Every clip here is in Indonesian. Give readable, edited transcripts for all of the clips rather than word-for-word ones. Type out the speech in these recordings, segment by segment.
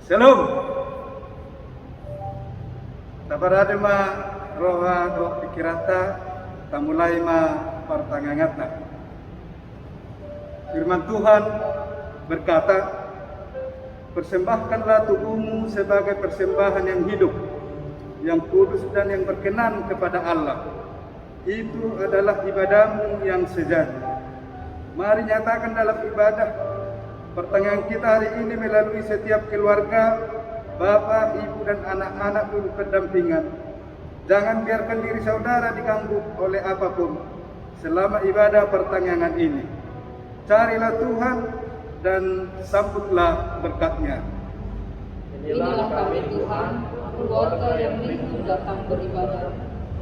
Shalom. Tabarade ma roha roh pikirata tamulai ma partangangata. Firman Tuhan berkata, persembahkanlah tubuhmu sebagai persembahan yang hidup, yang kudus dan yang berkenan kepada Allah. Itu adalah ibadahmu yang sejati. Mari nyatakan dalam ibadah pertanyaan kita hari ini melalui setiap keluarga, bapak, ibu, dan anak-anak duduk berdampingan. Jangan biarkan diri saudara diganggu oleh apapun selama ibadah pertanyaan ini. Carilah Tuhan dan sambutlah berkat-Nya. Inilah kami Tuhan, keluarga yang rindu datang beribadah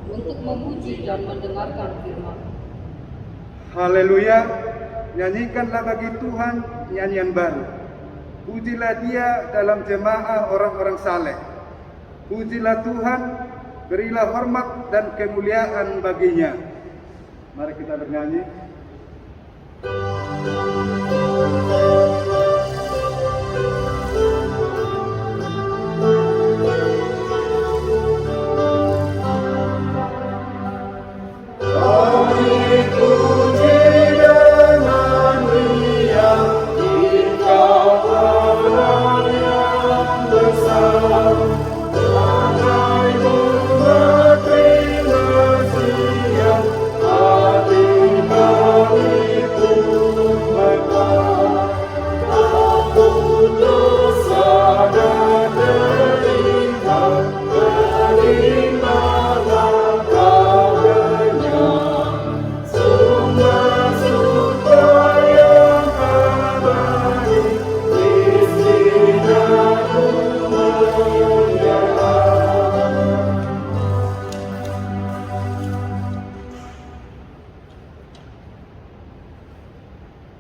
untuk memuji dan mendengarkan firman. Haleluya. Nyanyikanlah bagi Tuhan nyanyian baru. Pujilah Dia dalam jemaah orang-orang saleh. Pujilah Tuhan, berilah hormat dan kemuliaan baginya. Mari kita bernyanyi.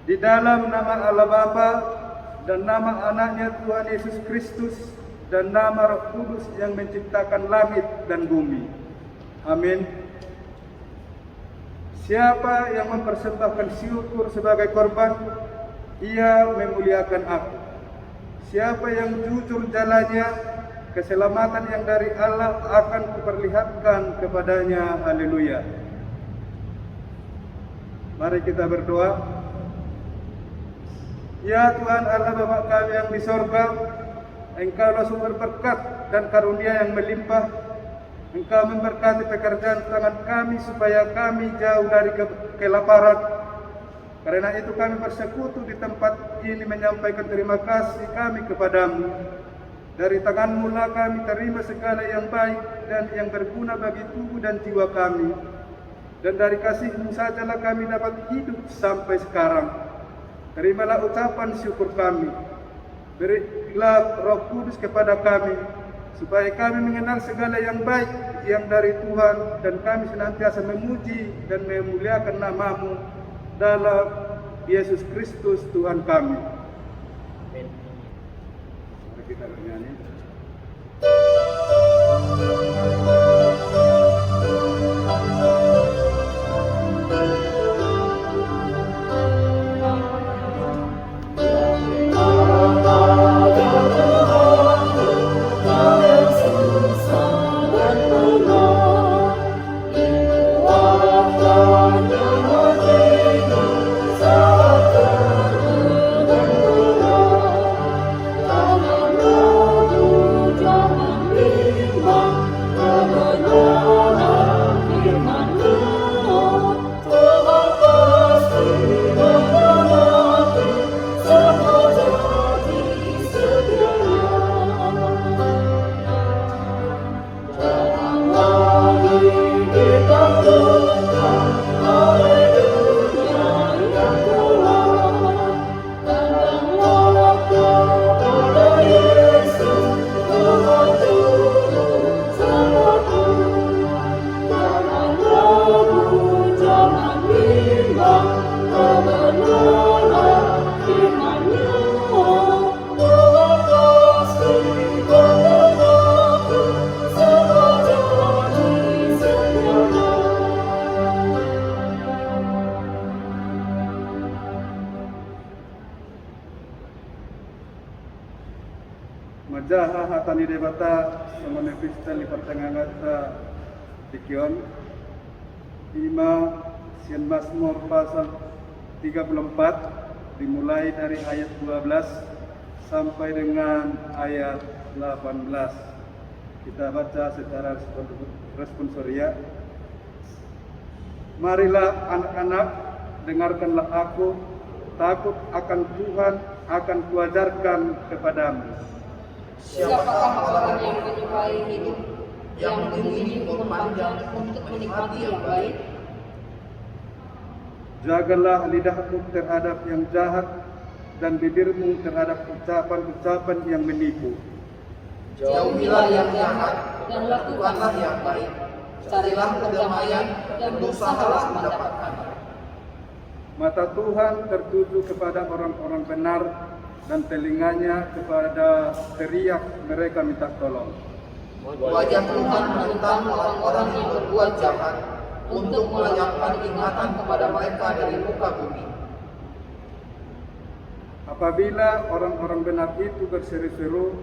Di dalam nama Allah Bapa dan nama anaknya Tuhan Yesus Kristus dan nama Roh Kudus yang menciptakan langit dan bumi. Amin. Siapa yang mempersembahkan syukur sebagai korban, ia memuliakan aku. Siapa yang jujur jalannya, keselamatan yang dari Allah akan kuperlihatkan kepadanya. Haleluya. Mari kita berdoa. Ya Tuhan Allah Bapa kami yang di sorga, Engkaulah sumber berkat dan karunia yang melimpah. Engkau memberkati pekerjaan tangan kami supaya kami jauh dari kelaparan. Karena itu kami bersekutu di tempat ini menyampaikan terima kasih kami kepadamu. Dari tangan-Mu lah kami terima segala yang baik dan yang berguna bagi tubuh dan jiwa kami. Dan dari kasih-Mu sajalah kami dapat hidup sampai sekarang. Terimalah ucapan syukur kami. Berilah Roh Kudus kepada kami, supaya kami mengenal segala yang baik yang dari Tuhan, dan kami senantiasa memuji dan memuliakan nama-Mu dalam Yesus Kristus Tuhan kami. Amin. Mari kita bernyanyi. Amen. majaha hatani debata samone pista li pertengahan dikion Ima Sian Mazmur pasal 34 dimulai dari ayat 12 sampai dengan ayat 18. Kita baca secara responsoria. Marilah anak-anak, dengarkanlah aku, takut akan Tuhan akan kuajarkan kepadamu. Siapakah orang yang menyukai hidup, yang memilih umur panjang untuk menikmati yang baik? Jagalah lidahmu terhadap yang jahat dan bibirmu terhadap ucapan-ucapan yang menipu. Jauhilah yang jahat dan lakukanlah yang baik. Carilah kedamaian dan berusahalah mendapatkan. Mata Tuhan tertuju kepada orang-orang benar dan telinganya kepada teriak mereka minta tolong. Wajah Tuhan menentang orang-orang yang berbuat jahat untuk melayangkan ingatan kepada mereka dari muka bumi. Apabila orang-orang benar itu berseru-seru,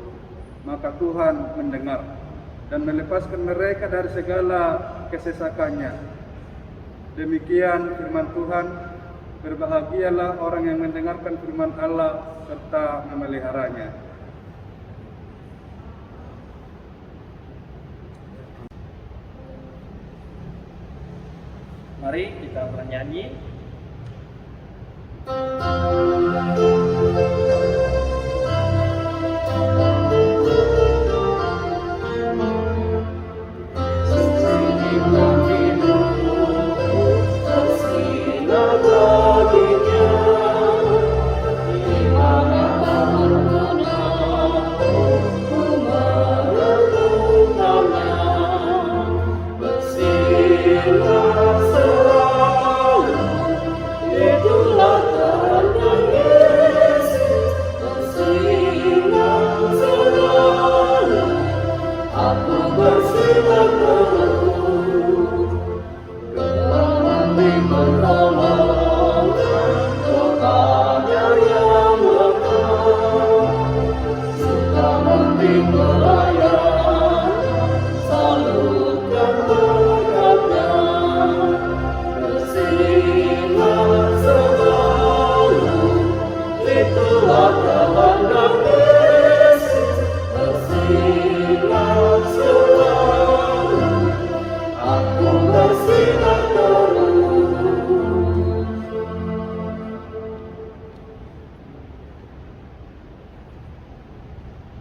maka Tuhan mendengar dan melepaskan mereka dari segala kesesakannya. Demikian firman Tuhan. Berbahagialah orang yang mendengarkan firman Allah serta memeliharanya. Mari kita bernyanyi.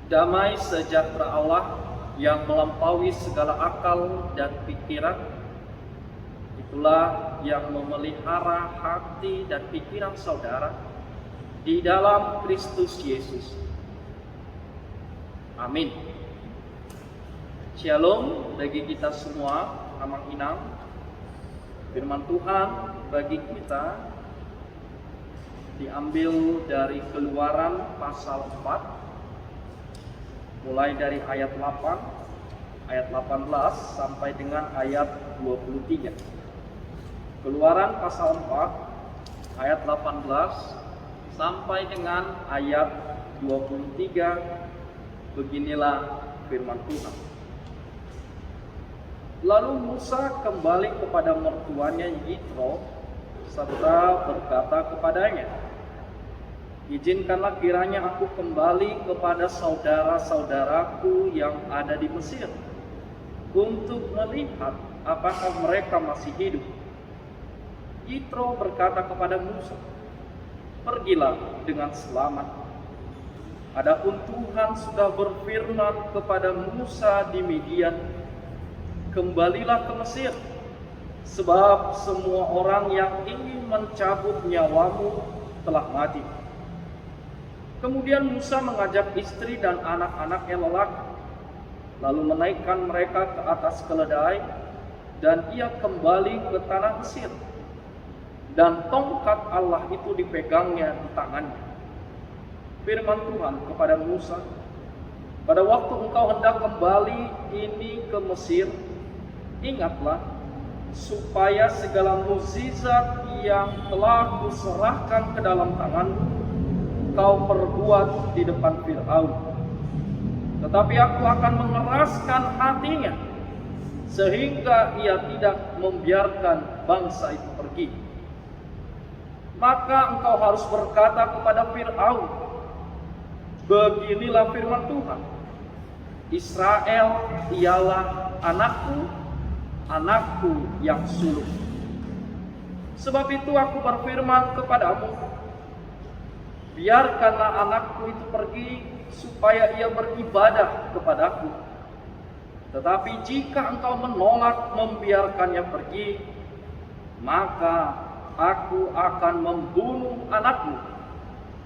Damai sejahtera Allah yang melampaui segala akal dan pikiran, itulah yang memelihara hati dan pikiran saudara di dalam Kristus Yesus. Amin. Shalom bagi kita semua, Amang Inang. Firman Tuhan bagi kita diambil dari Keluaran pasal 4, mulai dari ayat 8, ayat 18 sampai dengan ayat 23. Keluaran pasal 4, ayat 18 sampai dengan ayat 23. Beginilah firman Tuhan. Lalu Musa kembali kepada mertuanya Yitro serta berkata kepadanya, "Izinkanlah kiranya aku kembali kepada saudara-saudaraku yang ada di Mesir untuk melihat apakah mereka masih hidup." Yitro berkata kepada Musa, "Pergilah dengan selamat. Adapun Tuhan sudah berfirman kepada Musa di Midian, kembalilah ke Mesir, sebab semua orang yang ingin mencabut nyawamu telah mati." Kemudian Musa mengajak istri dan anak-anaknya lelaki, lalu menaikkan mereka ke atas keledai, dan ia kembali ke tanah Mesir. Dan tongkat Allah itu dipegangnya di tangannya. Firman Tuhan kepada Musa, "Pada waktu engkau hendak kembali ini ke Mesir, ingatlah supaya segala mukjizat yang telah kuserahkan ke dalam tanganmu kau perbuat di depan Fir'aun, tetapi aku akan mengeraskan hatinya, sehingga ia tidak membiarkan bangsa itu pergi. Maka engkau harus berkata kepada Fir'aun, beginilah firman Tuhan, Israel ialah anakku, anakku yang sulung. Sebab itu aku berfirman kepadamu, biarkanlah anakku itu pergi, supaya ia beribadah kepadaku. Tetapi jika engkau menolak membiarkannya pergi, maka aku akan membunuh anakmu,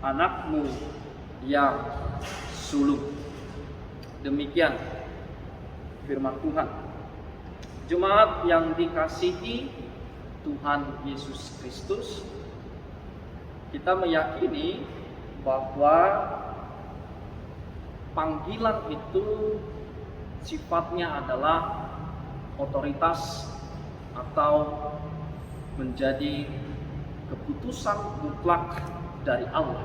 anakmu yang sulung. Demikian firman Tuhan. Jemaat yang dikasihi Tuhan Yesus Kristus, kita meyakini bahwa panggilan itu sifatnya adalah otoritas atau menjadi keputusan mutlak dari Allah.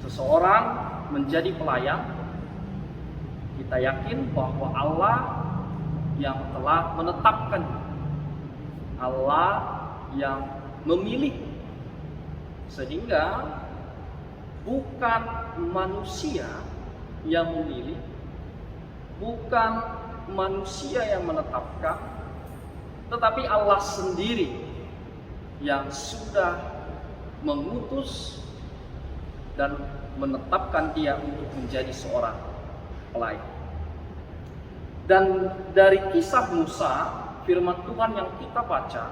Seseorang menjadi pelayan, kita yakin bahwa Allah yang telah menetapkan, Allah yang memilih, sehingga bukan manusia yang memilih, bukan manusia yang menetapkan, tetapi Allah sendiri yang sudah mengutus dan menetapkan dia untuk menjadi seorang pelayan. Dan dari kisah Musa, firman Tuhan yang kita baca,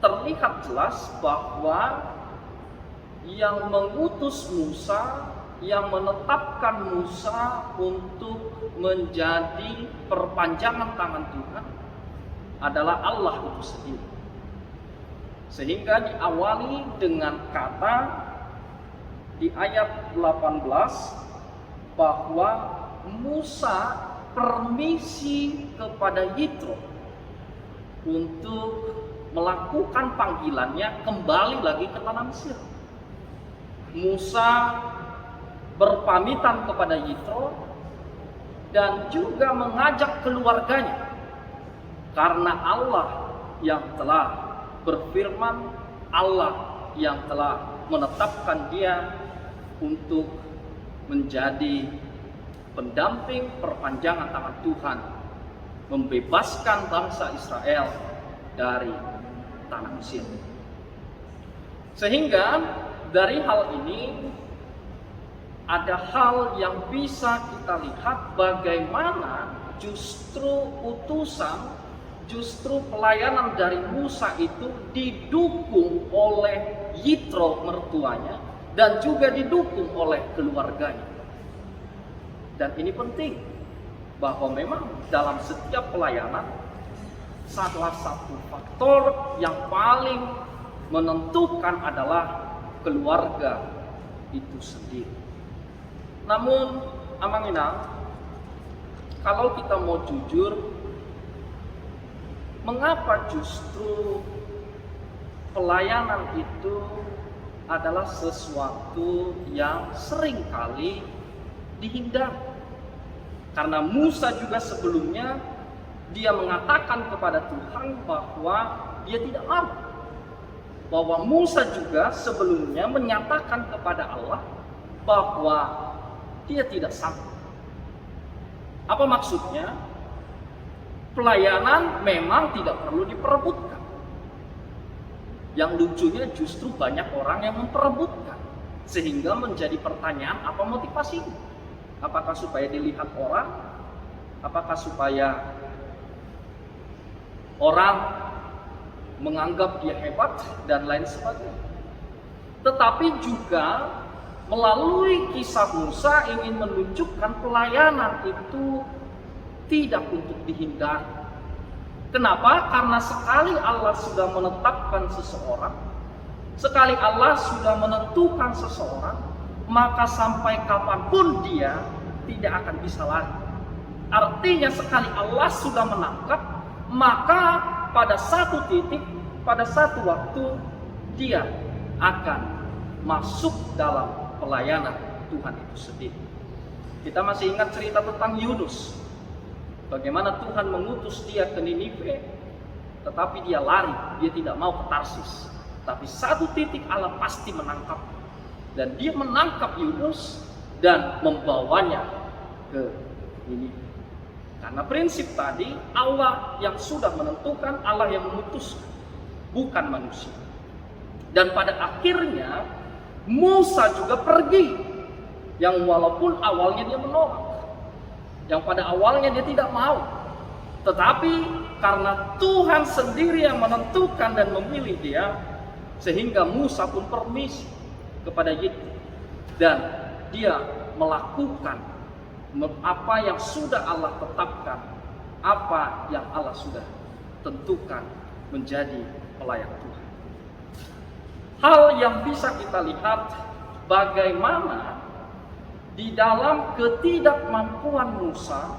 terlihat jelas bahwa yang mengutus Musa, yang menetapkan Musa untuk menjadi perpanjangan tangan Tuhan adalah Allah itu sendiri. Sehingga diawali dengan kata di ayat 18 bahwa Musa permisi kepada Yitro untuk melakukan panggilannya kembali lagi ke tanah Mesir. Musa berpamitan kepada Yitro dan juga mengajak keluarganya, karena Allah yang telah berfirman, Allah yang telah menetapkan dia untuk menjadi pendamping perpanjangan tangan Tuhan, membebaskan bangsa Israel dari tanah Mesir. Sehingga dari hal ini ada hal yang bisa kita lihat bagaimana justru utusan, justru pelayanan dari Musa itu didukung oleh Yitro mertuanya dan juga didukung oleh keluarganya. Dan ini penting, bahwa memang dalam setiap pelayanan salah satu faktor yang paling menentukan adalah keluarga itu sendiri. Namun Amang Inang, kalau kita mau jujur, mengapa justru pelayanan itu adalah sesuatu yang seringkali dihindari? Karena Musa juga sebelumnya dia mengatakan kepada Tuhan bahwa dia tidak mau. Bahwa Musa juga sebelumnya menyatakan kepada Allah bahwa dia tidak sanggup. Apa maksudnya? Pelayanan memang tidak perlu diperebutkan. Yang lucunya justru banyak orang yang memperebutkan, sehingga menjadi pertanyaan apa motivasinya. Apakah supaya dilihat orang? Apakah supaya orang menganggap dia hebat dan lain sebagainya? Tetapi juga melalui kisah Musa ingin menunjukkan pelayanan itu tidak untuk dihindari. Kenapa? Karena sekali Allah sudah menetapkan seseorang, sekali Allah sudah menentukan seseorang, maka sampai kapanpun dia tidak akan bisa lari. Artinya sekali Allah sudah menangkap, maka pada satu titik, pada satu waktu dia akan masuk dalam pelayanan Tuhan itu sendiri. Kita masih ingat cerita tentang Yunus. Bagaimana Tuhan mengutus dia ke Ninive, tetapi dia lari, dia tidak mau ke Tarsis. Tapi satu titik Allah pasti menangkap. Dan dia menangkap Yunus dan membawanya ke Ninive. Karena prinsip tadi, Allah yang sudah menentukan, Allah yang memutuskan, bukan manusia. Dan pada akhirnya Musa juga pergi, yang walaupun awalnya dia menolak, yang pada awalnya dia tidak mau, tetapi karena Tuhan sendiri yang menentukan dan memilih dia, sehingga Musa pun permisi kepada Yitro, dan dia melakukan apa yang sudah Allah tetapkan, apa yang Allah sudah tentukan menjadi pelayan Tuhan. Hal yang bisa kita lihat bagaimana di dalam ketidakmampuan Musa,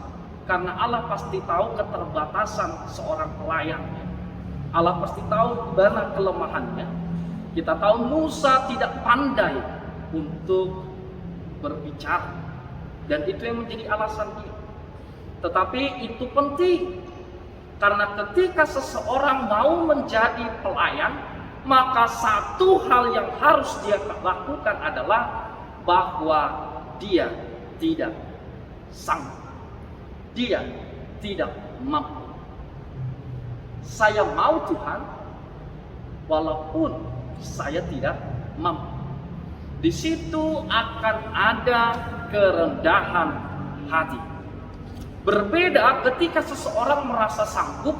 karena Allah pasti tahu keterbatasan seorang pelayannya. Allah pasti tahu mana kelemahannya. Kita tahu Musa tidak pandai untuk berbicara. Dan itu yang menjadi alasan dia. Tetapi itu penting. Karena ketika seseorang mau menjadi pelayan, maka satu hal yang harus dia lakukan adalah bahwa dia tidak sanggup. Dia tidak mampu. Saya mau Tuhan, walaupun saya tidak mampu. Di situ akan ada kerendahan hati. Berbeda ketika seseorang merasa sanggup,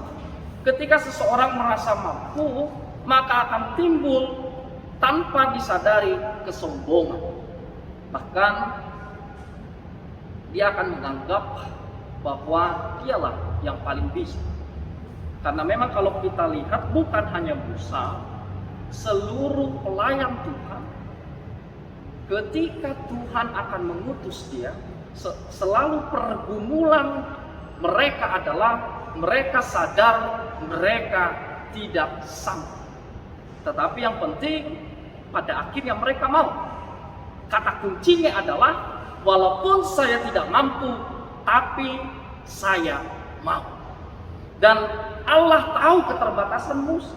ketika seseorang merasa mampu, maka akan timbul tanpa disadari kesombongan. Bahkan dia akan menganggap bahwa dialah yang paling bisa. Karena memang kalau kita lihat bukan hanya Musa, seluruh pelayan Tuhan, ketika Tuhan akan mengutus dia, selalu pergumulan mereka adalah mereka sadar mereka tidak sanggup. Tetapi yang penting pada akhirnya mereka mau. Kata kuncinya adalah walaupun saya tidak mampu, tapi saya mau. Dan Allah tahu keterbatasan Musa.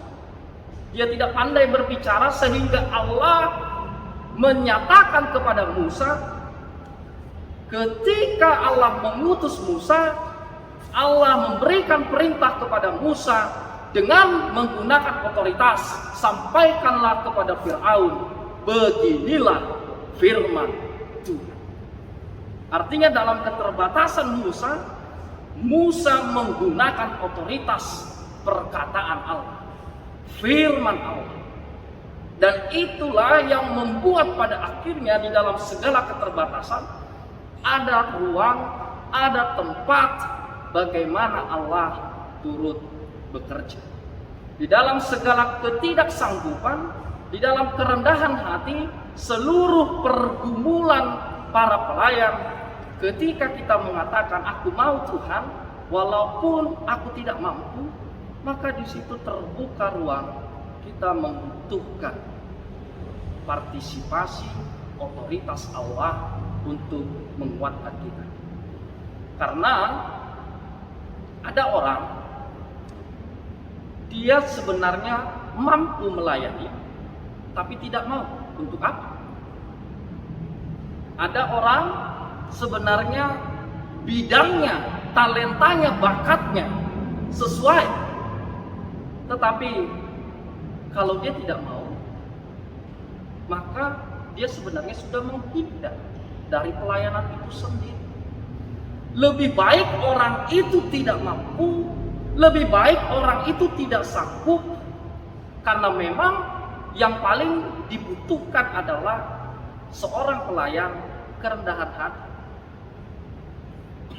Dia tidak pandai berbicara sehingga Allah menyatakan kepada Musa, ketika Allah mengutus Musa, Allah memberikan perintah kepada Musa dengan menggunakan otoritas, sampaikanlah kepada Firaun, beginilah firman Tuhan. Artinya dalam keterbatasan Musa menggunakan otoritas perkataan Allah, firman Allah. Dan itulah yang membuat pada akhirnya di dalam segala keterbatasan ada ruang, ada tempat bagaimana Allah turut bekerja. Di dalam segala ketidaksanggupan, di dalam kerendahan hati, seluruh pergumulan para pelayan, ketika kita mengatakan aku mau Tuhan, walaupun aku tidak mampu, maka di situ terbuka ruang kita membutuhkan partisipasi otoritas Allah untuk menguatkan kita. Karena ada orang, dia sebenarnya mampu melayani, tapi tidak mau. Untuk apa? Ada orang sebenarnya bidangnya, talentanya, bakatnya sesuai, tetapi kalau dia tidak mau, maka dia sebenarnya sudah menghindar dari pelayanan itu sendiri. Lebih baik orang itu tidak mampu, lebih baik orang itu tidak sanggup, karena memang yang paling dibutuhkan adalah seorang pelayan kerendahan hati.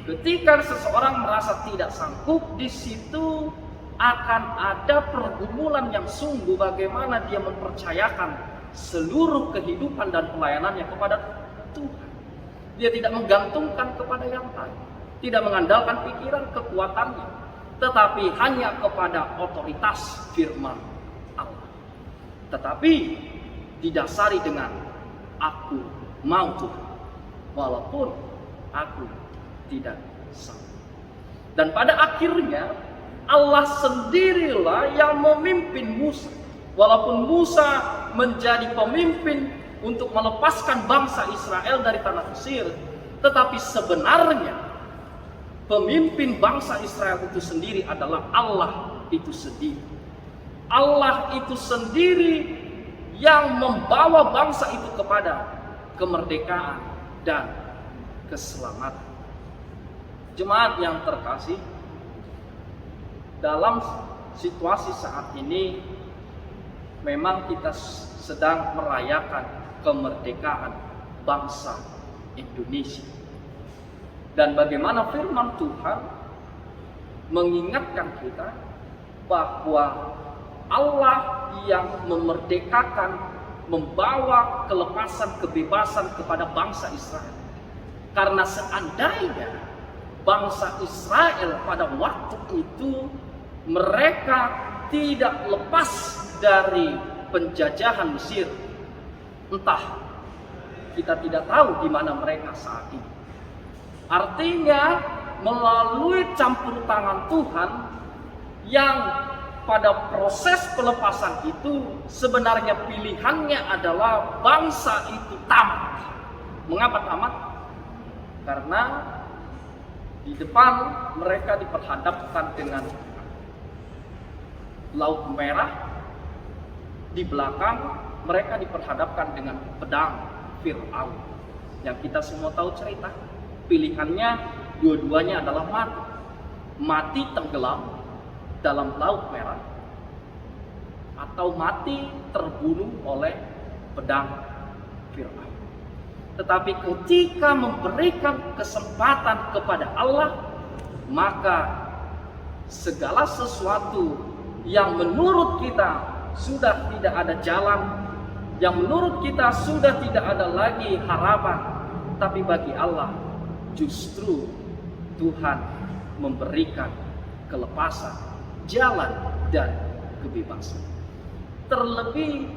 Ketika seseorang merasa tidak sanggup, di situ akan ada pergumulan yang sungguh bagaimana dia mempercayakan seluruh kehidupan dan pelayanannya kepada Tuhan. Dia tidak menggantungkan kepada yang lain, tidak mengandalkan pikiran kekuatannya, tetapi hanya kepada otoritas firman Allah. Tetapi didasari dengan aku mau Tuhan, walaupun aku tidak sanggup. Dan pada akhirnya Allah sendirilah yang memimpin Musa. Walaupun Musa menjadi pemimpin untuk melepaskan bangsa Israel dari tanah Mesir, tetapi sebenarnya pemimpin bangsa Israel itu sendiri adalah Allah itu sendiri. Allah itu sendiri yang membawa bangsa itu kepada kemerdekaan dan keselamatan. Jemaat yang terkasih, dalam situasi saat ini memang kita sedang merayakan kemerdekaan bangsa Indonesia. Dan bagaimana firman Tuhan mengingatkan kita bahwa Allah yang memerdekakan, membawa kelepasan, kebebasan kepada bangsa Israel. Karena seandainya bangsa Israel pada waktu itu mereka tidak lepas dari penjajahan Mesir, entah kita tidak tahu di mana mereka saat ini. Artinya melalui campur tangan Tuhan yang pada proses pelepasan itu sebenarnya pilihannya adalah bangsa itu tamat. Mengapa tamat? Karena di depan mereka diperhadapkan dengan Laut Merah, di belakang mereka diperhadapkan dengan pedang Fir'aun. Yang kita semua tahu cerita, pilihannya dua-duanya adalah mati. Mati tenggelam dalam Laut Merah atau mati terbunuh oleh pedang Fir'aun. Tetapi ketika memberikan kesempatan kepada Allah, maka segala sesuatu yang menurut kita sudah tidak ada jalan, yang menurut kita sudah tidak ada lagi harapan, tapi bagi Allah justru Tuhan memberikan kelepasan, jalan dan kebebasan. Terlebih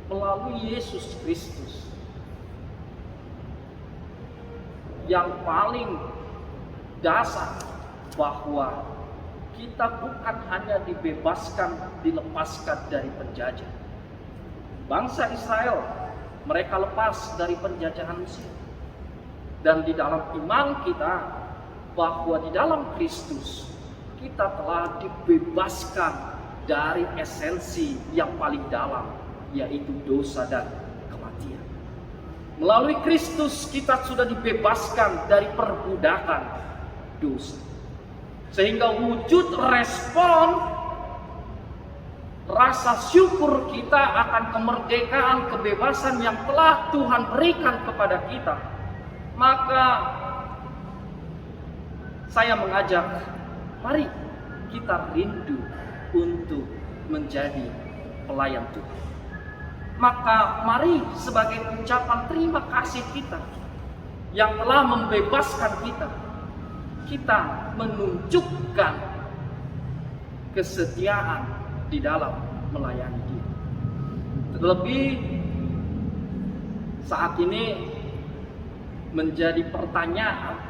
melalui Yesus Kristus yang paling dasar, bahwa kita bukan hanya dibebaskan, dilepaskan dari penjajah. Bangsa Israel mereka lepas dari penjajahan Mesir. Dan di dalam iman kita bahwa di dalam Kristus kita telah dibebaskan dari esensi yang paling dalam, yaitu dosa dan kematian. Melalui Kristus kita sudah dibebaskan dari perbudakan dosa. Sehingga wujud respon rasa syukur kita akan kemerdekaan, kebebasan yang telah Tuhan berikan kepada kita. Maka saya mengajak, mari kita rindu untuk menjadi pelayan Tuhan. Maka mari sebagai ucapan terima kasih kita yang telah membebaskan kita, kita menunjukkan kesetiaan di dalam melayani Dia. Terlebih saat ini menjadi pertanyaan,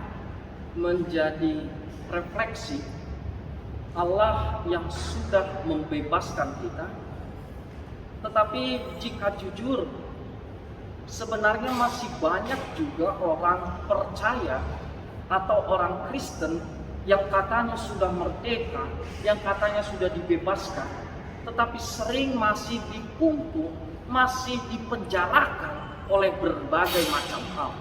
menjadi refleksi, Allah yang sudah membebaskan kita, tetapi jika jujur, sebenarnya masih banyak juga orang percaya atau orang Kristen yang katanya sudah merdeka, yang katanya sudah dibebaskan, tetapi sering masih dikungkung, masih dipenjarakan oleh berbagai macam hal.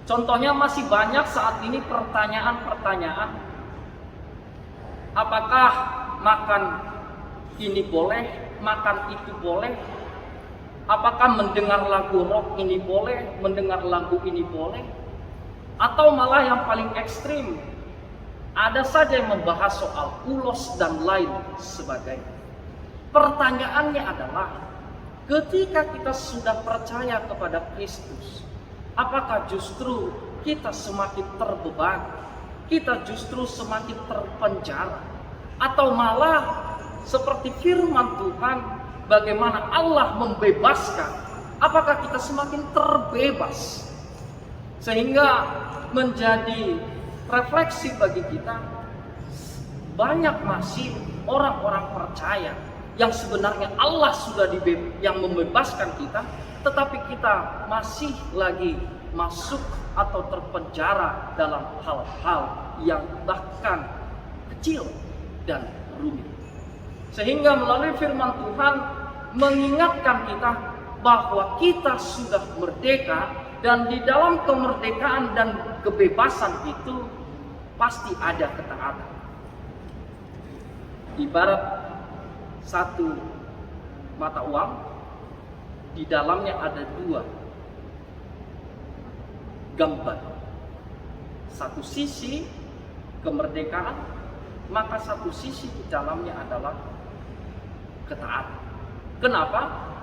Contohnya masih banyak saat ini pertanyaan-pertanyaan, apakah makan ini boleh, makan itu boleh, apakah mendengar lagu rock ini boleh, mendengar lagu ini boleh, atau malah yang paling ekstrim, ada saja yang membahas soal ulos dan lain sebagainya. Pertanyaannya adalah, ketika kita sudah percaya kepada Kristus, apakah justru kita semakin terbebani, kita justru semakin terpenjara, atau malah seperti firman Tuhan, bagaimana Allah membebaskan, apakah kita semakin terbebas? Sehingga menjadi refleksi bagi kita, banyak masih orang-orang percaya yang sebenarnya Allah sudah yang membebaskan kita, tetapi kita masih lagi masuk atau terpenjara dalam hal-hal yang bahkan kecil dan rumit. Sehingga melalui firman Tuhan mengingatkan kita bahwa kita sudah merdeka, dan di dalam kemerdekaan dan kebebasan itu pasti ada ketaatan. Ibarat satu mata uang, di dalamnya ada dua gambar. Satu sisi kemerdekaan, maka satu sisi di dalamnya adalah ketaatan. Kenapa?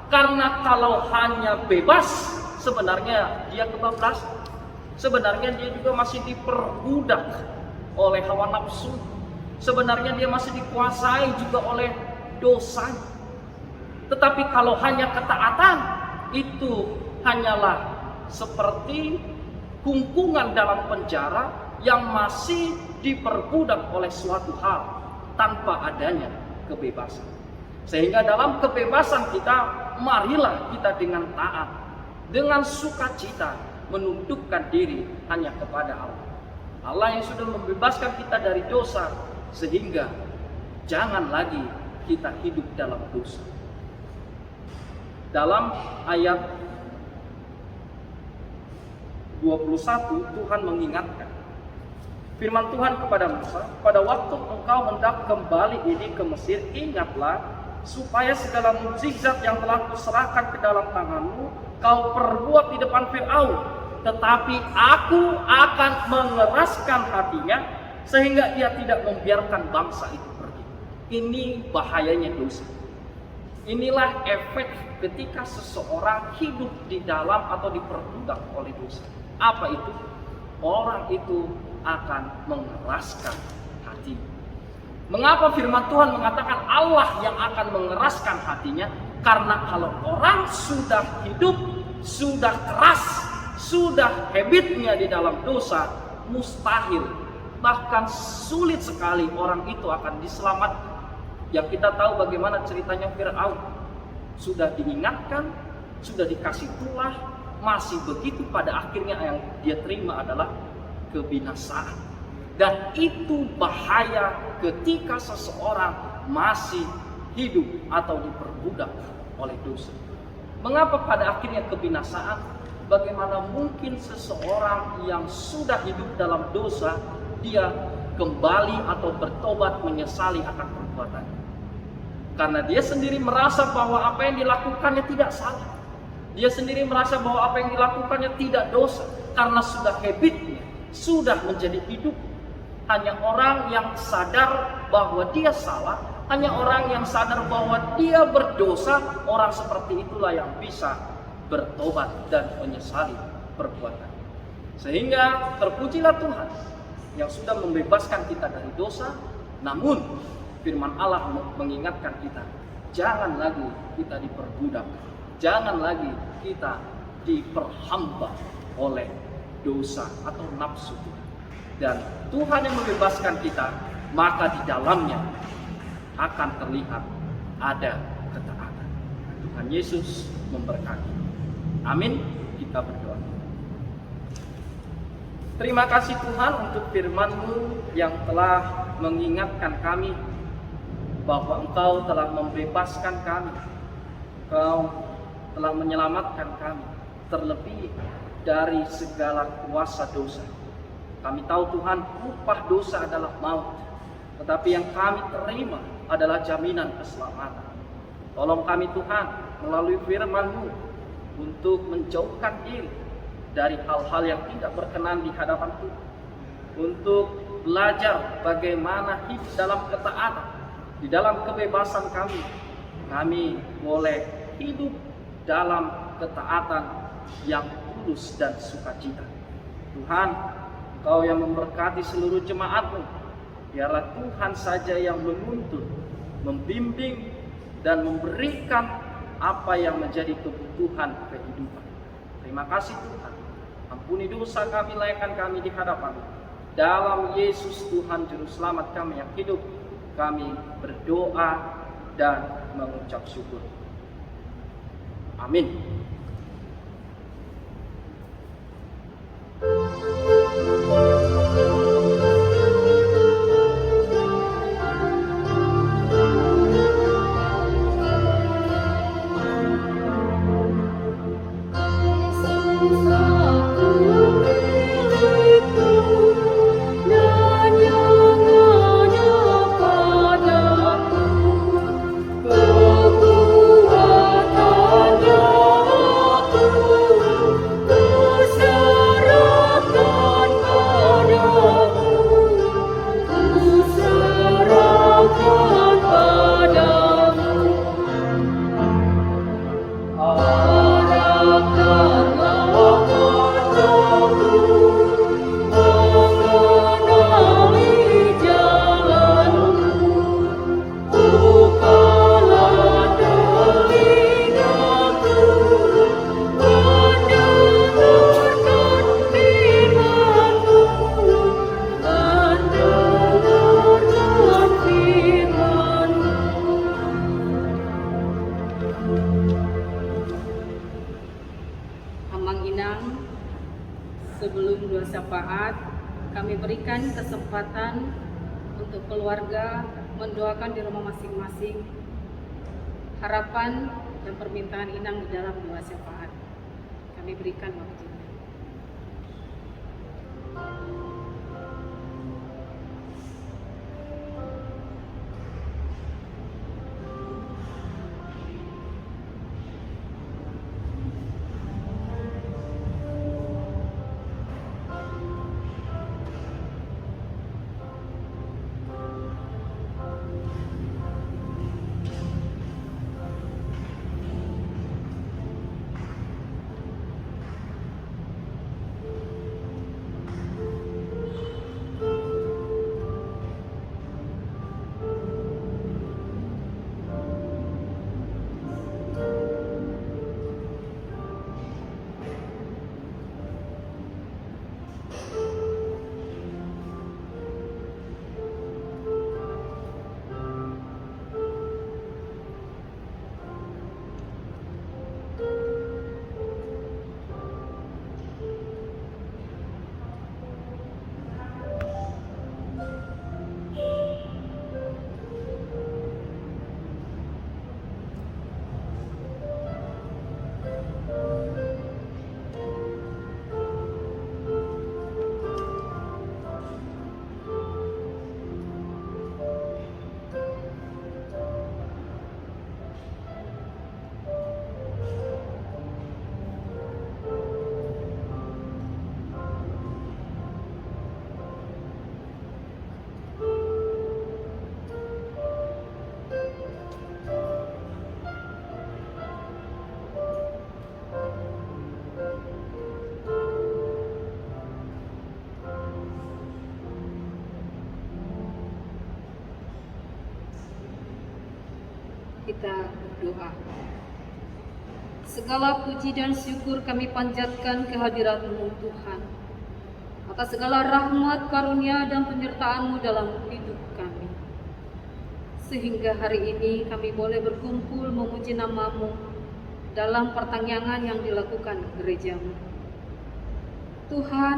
Karena kalau hanya bebas, sebenarnya dia kebablasan. Sebenarnya dia juga masih diperbudak oleh hawa nafsu. Sebenarnya dia masih dikuasai juga oleh dosa. Tetapi kalau hanya ketaatan, itu hanyalah seperti kungkungan dalam penjara yang masih diperbudak oleh suatu hal tanpa adanya kebebasan. Sehingga dalam kebebasan kita, marilah kita dengan taat, dengan sukacita menundukkan diri hanya kepada Allah. Allah yang sudah membebaskan kita dari dosa, sehingga jangan lagi kita hidup dalam dosa. Dalam ayat 21 Tuhan mengingatkan, firman Tuhan kepada Musa, pada waktu engkau hendak kembali ini ke Mesir, ingatlah supaya segala mukjizat yang telah kuserahkan ke dalam tanganmu kau perbuat di depan Firaun, tetapi aku akan mengeraskan hatinya sehingga ia tidak membiarkan bangsa itu pergi. Ini bahayanya dosa. Inilah efek ketika seseorang hidup di dalam atau diperbudak oleh dosa. Apa itu? Orang itu akan mengeraskan hati. Mengapa firman Tuhan mengatakan Allah yang akan mengeraskan hatinya? Karena kalau orang sudah hidup, sudah keras, sudah habitnya di dalam dosa, mustahil, bahkan sulit sekali orang itu akan diselamatkan. Yang kita tahu bagaimana ceritanya Firaun. Sudah diingatkan, sudah dikasih tulah, masih begitu, pada akhirnya yang dia terima adalah kebinasaan. Dan itu bahaya ketika seseorang masih hidup atau diperbudak oleh dosa. Mengapa pada akhirnya kebinasaan? Bagaimana mungkin seseorang yang sudah hidup dalam dosa, dia kembali atau bertobat menyesali akan perbuatannya? Karena dia sendiri merasa bahwa apa yang dilakukannya tidak salah. Dia sendiri merasa bahwa apa yang dilakukannya tidak dosa. Karena sudah habitnya, sudah menjadi hidup. Hanya orang yang sadar bahwa dia salah, hanya orang yang sadar bahwa dia berdosa, orang seperti itulah yang bisa bertobat dan menyesali perbuatan. Sehingga terpujilah Tuhan yang sudah membebaskan kita dari dosa. Namun firman Allah mengingatkan kita, jangan lagi kita diperbudak, jangan lagi kita diperhamba oleh dosa atau nafsu kita. Dan Tuhan yang membebaskan kita, maka di dalamnya akan terlihat ada ketaatan. Tuhan Yesus memberkati. Amin. Kita berdoa. Terima kasih Tuhan untuk firman-Mu yang telah mengingatkan kami bahwa Engkau telah membebaskan kami, Engkau telah menyelamatkan kami, terlebih dari segala kuasa dosa. Kami tahu Tuhan, upah dosa adalah maut, tetapi yang kami terima adalah jaminan keselamatan. Tolong kami Tuhan melalui firman-Mu untuk menjauhkan diri dari hal-hal yang tidak berkenan di hadapan Tuhan, untuk belajar bagaimana hidup dalam ketaatan, di dalam kebebasan kami. Kami boleh hidup dalam ketaatan yang tulus dan sukacita. Tuhan, Engkau yang memberkati seluruh jemaat-Mu. Biarlah Tuhan saja yang menuntun, membimbing, dan memberikan apa yang menjadi kebutuhan kehidupan. Terima kasih Tuhan. Ampuni dosa kami, layakkan kami di hadapan. Dalam Yesus Tuhan Juru Selamat kami yang hidup, kami berdoa dan mengucap syukur. Amin. Sebelum doa syafaat, kami berikan kesempatan untuk keluarga mendoakan di rumah masing-masing harapan dan permintaan Inang di dalam doa syafaat. Kami berikan waktunya. Kita berdoa. Segala puji dan syukur kami panjatkan kehadirat-Mu Tuhan, atas segala rahmat, karunia, dan penyertaan-Mu dalam hidup kami. Sehingga hari ini kami boleh berkumpul memuji nama-Mu dalam pertanyaan yang dilakukan gereja-Mu. Tuhan,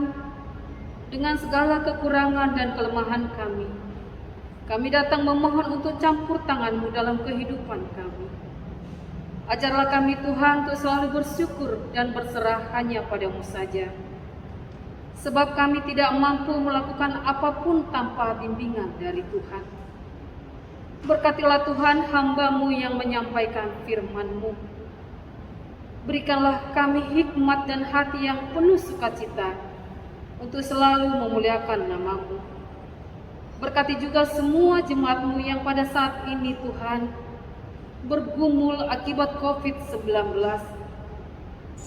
dengan segala kekurangan dan kelemahan kami datang memohon untuk campur tangan-Mu dalam kehidupan kami. Ajarlah kami Tuhan untuk selalu bersyukur dan berserah hanya pada-Mu saja. Sebab kami tidak mampu melakukan apapun tanpa bimbingan dari Tuhan. Berkatilah Tuhan hamba-Mu yang menyampaikan firman-Mu. Berikanlah kami hikmat dan hati yang penuh sukacita untuk selalu memuliakan nama-Mu. Berkati juga semua jemaat-Mu yang pada saat ini Tuhan bergumul akibat COVID-19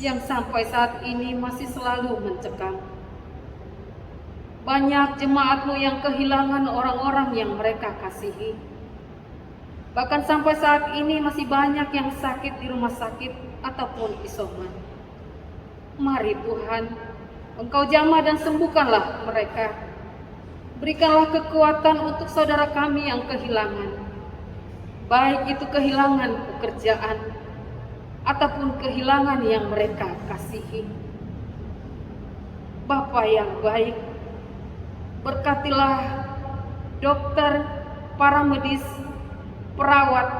yang sampai saat ini masih selalu mencekam. Banyak jemaat-Mu yang kehilangan orang-orang yang mereka kasihi. Bahkan sampai saat ini masih banyak yang sakit di rumah sakit ataupun isoman. Mari Tuhan, Engkau jamah dan sembuhkanlah mereka. Berikanlah kekuatan untuk saudara kami yang kehilangan, baik itu kehilangan pekerjaan ataupun kehilangan yang mereka kasihi. Bapa yang baik, berkatilah dokter, para medis, perawat,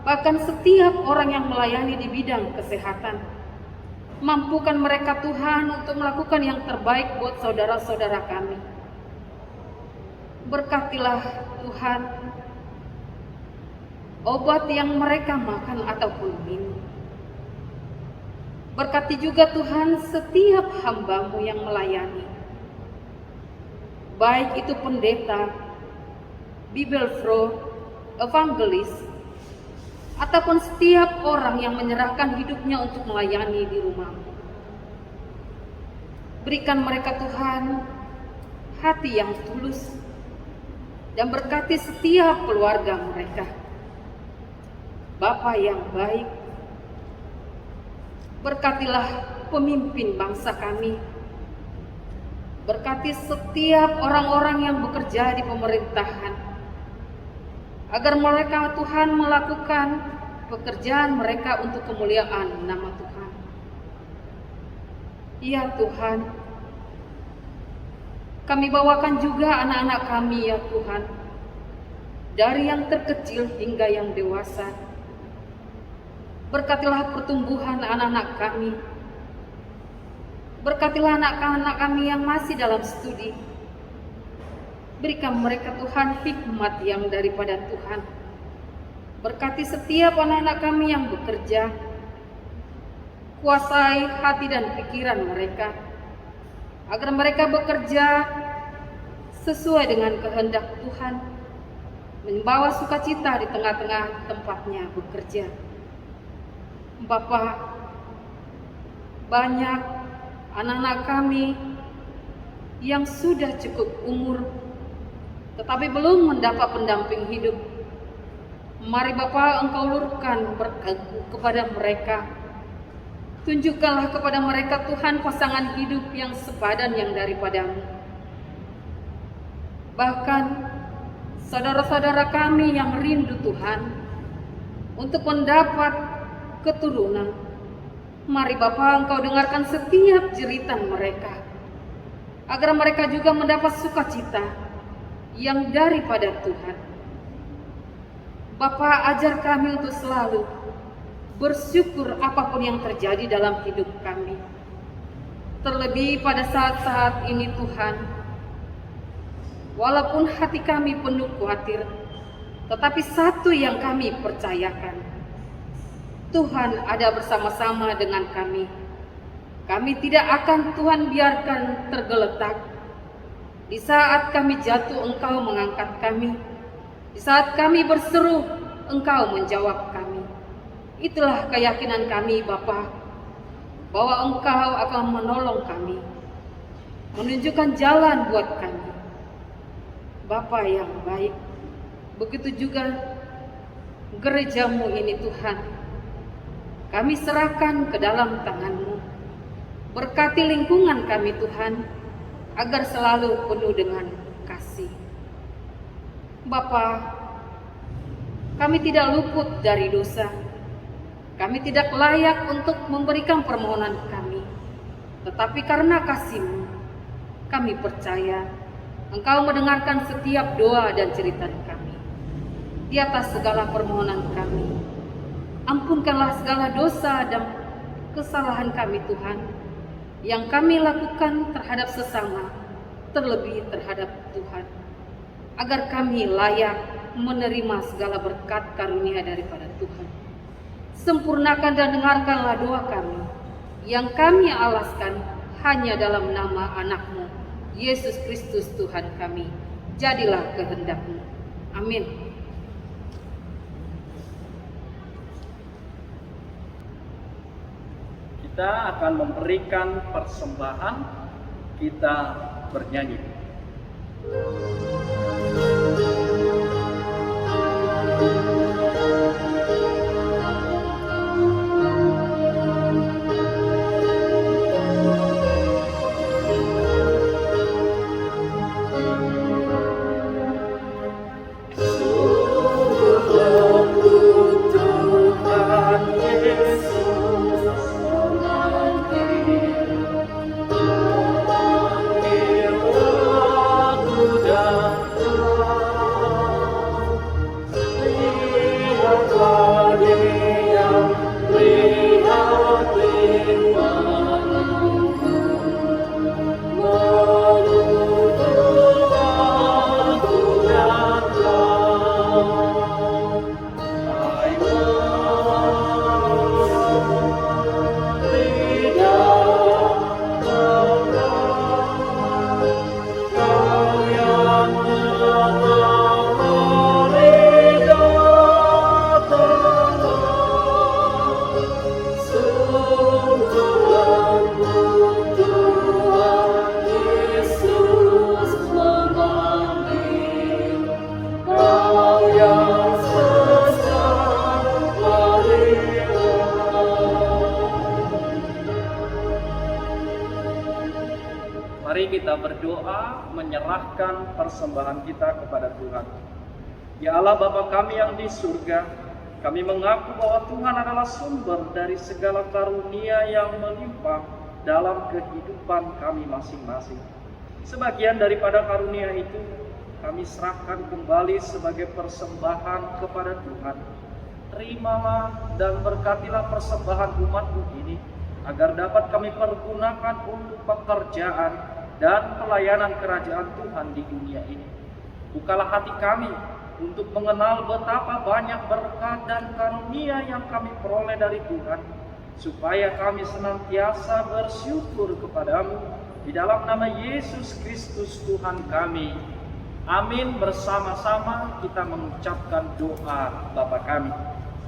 bahkan setiap orang yang melayani di bidang kesehatan. Mampukan mereka Tuhan untuk melakukan yang terbaik buat saudara-saudara kami. Berkatilah Tuhan obat yang mereka makan ataupun minum. Berkati juga Tuhan setiap hamba-Mu yang melayani, baik itu pendeta, bibelfro, evangelis, ataupun setiap orang yang menyerahkan hidupnya untuk melayani di rumah-Mu. Berikan mereka Tuhan hati yang tulus, dan berkati setiap keluarga mereka. Bapa yang baik, berkatilah pemimpin bangsa kami. Berkati setiap orang-orang yang bekerja di pemerintahan, agar mereka Tuhan melakukan pekerjaan mereka untuk kemuliaan nama Tuhan. Ya Tuhan, kami bawakan juga anak-anak kami ya Tuhan, dari yang terkecil hingga yang dewasa. Berkatilah pertumbuhan anak-anak kami. Berkatilah anak-anak kami yang masih dalam studi. Berikan mereka Tuhan hikmat yang daripada Tuhan. Berkati setiap anak-anak kami yang bekerja. Kuasai hati dan pikiran mereka, agar mereka bekerja sesuai dengan kehendak Tuhan, membawa sukacita di tengah-tengah tempatnya bekerja. Bapa, banyak anak-anak kami yang sudah cukup umur, tetapi belum mendapat pendamping hidup. Mari Bapa, Engkau lurkan berkat-Mu kepada mereka. Tunjukkanlah kepada mereka Tuhan pasangan hidup yang sepadan yang daripada-Mu. Bahkan saudara-saudara kami yang rindu Tuhan untuk mendapat keturunan, mari Bapa, Engkau dengarkan setiap jeritan mereka, agar mereka juga mendapat sukacita yang daripada Tuhan. Bapa, ajar kami untuk selalu bersyukur apapun yang terjadi dalam hidup kami. Terlebih pada saat-saat ini Tuhan, walaupun hati kami penuh khawatir, tetapi satu yang kami percayakan, Tuhan ada bersama-sama dengan kami. Kami tidak akan Tuhan biarkan tergeletak. Di saat kami jatuh, Engkau mengangkat kami. Di saat kami berseru, Engkau menjawab kami. Itulah keyakinan kami Bapa, bahwa Engkau akan menolong kami, menunjukkan jalan buat kami. Bapa yang baik, begitu juga gereja-Mu ini Tuhan, kami serahkan ke dalam tangan-Mu. Berkati lingkungan kami Tuhan, agar selalu penuh dengan kasih. Bapa, kami tidak luput dari dosa. Kami tidak layak untuk memberikan permohonan kami. Tetapi karena kasih-Mu, kami percaya Engkau mendengarkan setiap doa dan cerita kami. Di atas segala permohonan kami, ampunkanlah segala dosa dan kesalahan kami Tuhan, yang kami lakukan terhadap sesama, terlebih terhadap Tuhan, agar kami layak menerima segala berkat karunia daripada Tuhan. Sempurnakan dan dengarkanlah doa kami, yang kami alaskan hanya dalam nama anak-Mu, Yesus Kristus Tuhan kami. Jadilah kehendak-Mu. Amin. Kita akan memberikan persembahan, kita bernyanyi. berdoa menyerahkan persembahan kita kepada Tuhan. Ya Allah Bapa kami yang di surga, kami mengaku bahwa Tuhan adalah sumber dari segala karunia yang melimpah dalam kehidupan kami masing-masing. Sebagian daripada karunia itu kami serahkan kembali sebagai persembahan kepada Tuhan. Terimalah dan berkatilah persembahan umat-Mu ini, agar dapat kami pergunakan untuk pekerjaan dan pelayanan kerajaan Tuhan di dunia ini. Bukalah hati kami untuk mengenal betapa banyak berkat dan karunia yang kami peroleh dari Tuhan, supaya kami senantiasa bersyukur kepadamu di dalam nama Yesus Kristus Tuhan kami. Amin. Bersama-sama kita mengucapkan doa Bapa kami.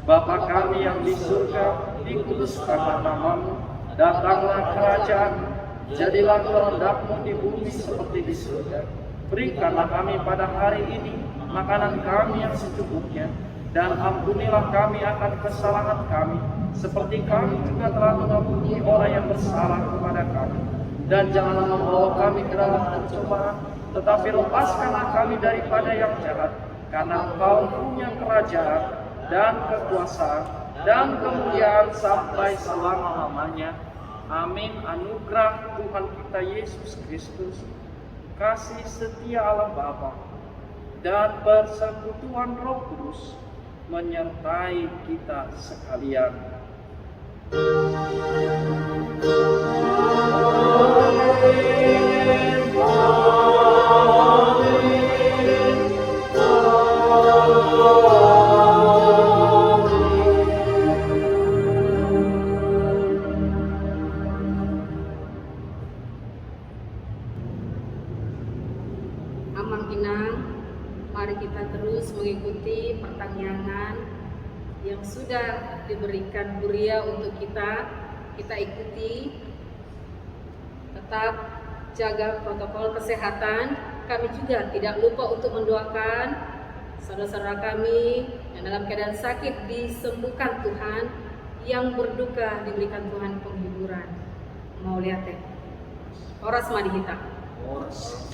Bapa kami yang di surga, dikuduskanlah nama-Mu, datanglah kerajaan-Mu, jadilah kehendak-Mu di bumi seperti di surga. Berikanlah kami pada hari ini makanan kami yang secukupnya, dan ampunilah kami akan kesalahan kami, seperti kami juga telah mengampuni orang yang bersalah kepada kami. Dan janganlah membawa kami ke dalam pencobaan, tetapi lepaskanlah kami daripada yang jahat, karena Engkau punya kerajaan dan kekuasaan dan kemuliaan sampai selama-lamanya. Amin. Anugerah Tuhan kita Yesus Kristus, kasih setia Allah Bapa, dan persekutuan Roh Kudus menyertai kita sekalian. Amang Inang, mari kita terus mengikuti pertanyaan yang sudah diberikan Buria untuk kita ikuti. Tetap jaga protokol kesehatan. Kami juga tidak lupa untuk mendoakan saudara-saudara kami yang dalam keadaan sakit disembuhkan Tuhan, yang berduka diberikan Tuhan penghiburan. Mau lihat Oras madi kita. Oras.